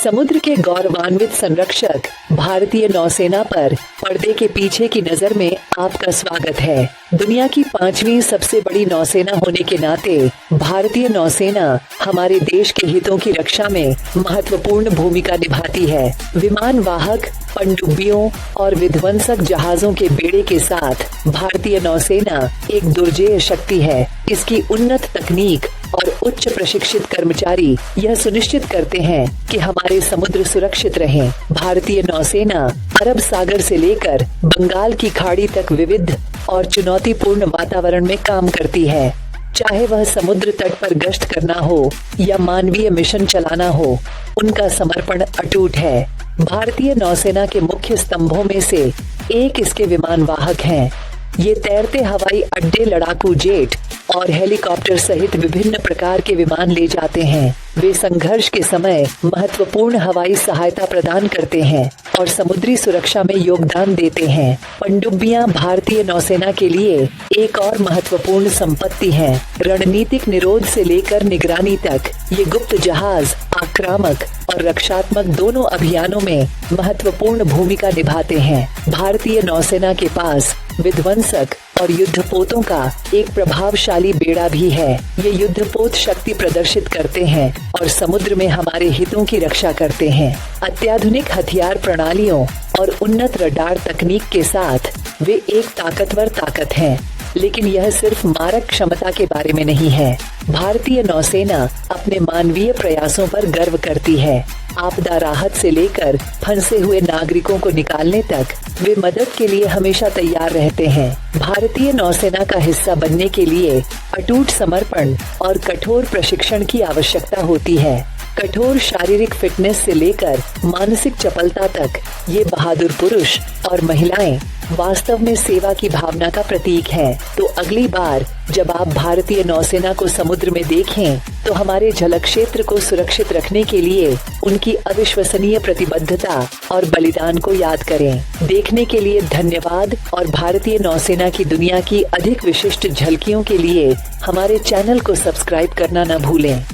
समुद्र के गौरवान्वित संरक्षक भारतीय नौसेना पर पर्दे के पीछे की नजर में आपका स्वागत है। दुनिया की 5वीं सबसे बड़ी नौसेना होने के नाते भारतीय नौसेना हमारे देश के हितों की रक्षा में महत्वपूर्ण भूमिका निभाती है। विमान वाहक, पनडुब्बियों और विध्वंसक जहाजों के बेड़े के साथ भारतीय नौसेना एक दुर्जेय शक्ति है। इसकी उन्नत तकनीक और उच्च प्रशिक्षित कर्मचारी यह सुनिश्चित करते हैं कि हमारे समुद्र सुरक्षित रहें। भारतीय नौसेना अरब सागर से लेकर बंगाल की खाड़ी तक विविध और चुनौतीपूर्ण वातावरण में काम करती है। चाहे वह समुद्र तट पर गश्त करना हो या मानवीय मिशन चलाना हो, उनका समर्पण अटूट है। भारतीय नौसेना के मुख्य स्तंभों में से एक इसके विमान वाहक हैं। ये तैरते हवाई अड्डे, लड़ाकू जेट और हेलीकॉप्टर सहित विभिन्न प्रकार के विमान ले जाते हैं। वे संघर्ष के समय महत्वपूर्ण हवाई सहायता प्रदान करते हैं और समुद्री सुरक्षा में योगदान देते हैं। पनडुब्बियां भारतीय नौसेना के लिए एक और महत्वपूर्ण संपत्ति हैं। रणनीतिक निरोध से लेकर निगरानी तक ये गुप्त जहाज आक्रामक और रक्षात्मक दोनों अभियानों में महत्वपूर्ण भूमिका निभाते हैं। भारतीय नौसेना के पास विध्वंसक और युद्धपोतों का एक प्रभावशाली बेड़ा भी है। ये युद्धपोत शक्ति प्रदर्शित करते हैं और समुद्र में हमारे हितों की रक्षा करते हैं। अत्याधुनिक हथियार प्रणालियों और उन्नत रडार तकनीक के साथ वे एक ताकतवर ताकत हैं। लेकिन यह सिर्फ मारक क्षमता के बारे में नहीं है। भारतीय नौसेना अपने मानवीय प्रयासों पर गर्व करती है। आपदा राहत से लेकर फंसे हुए नागरिकों को निकालने तक वे मदद के लिए हमेशा तैयार रहते हैं। भारतीय नौसेना का हिस्सा बनने के लिए अटूट समर्पण और कठोर प्रशिक्षण की आवश्यकता होती है। कठोर शारीरिक फिटनेस से लेकर मानसिक चपलता तक ये बहादुर पुरुष और महिलाएं वास्तव में सेवा की भावना का प्रतीक है। तो अगली बार जब आप भारतीय नौसेना को समुद्र में देखें, तो हमारे जल क्षेत्र को सुरक्षित रखने के लिए उनकी अविश्वसनीय प्रतिबद्धता और बलिदान को याद करें। देखने के लिए धन्यवाद और भारतीय नौसेना की दुनिया की अधिक विशिष्ट झलकियों के लिए हमारे चैनल को सब्सक्राइब करना न भूलें।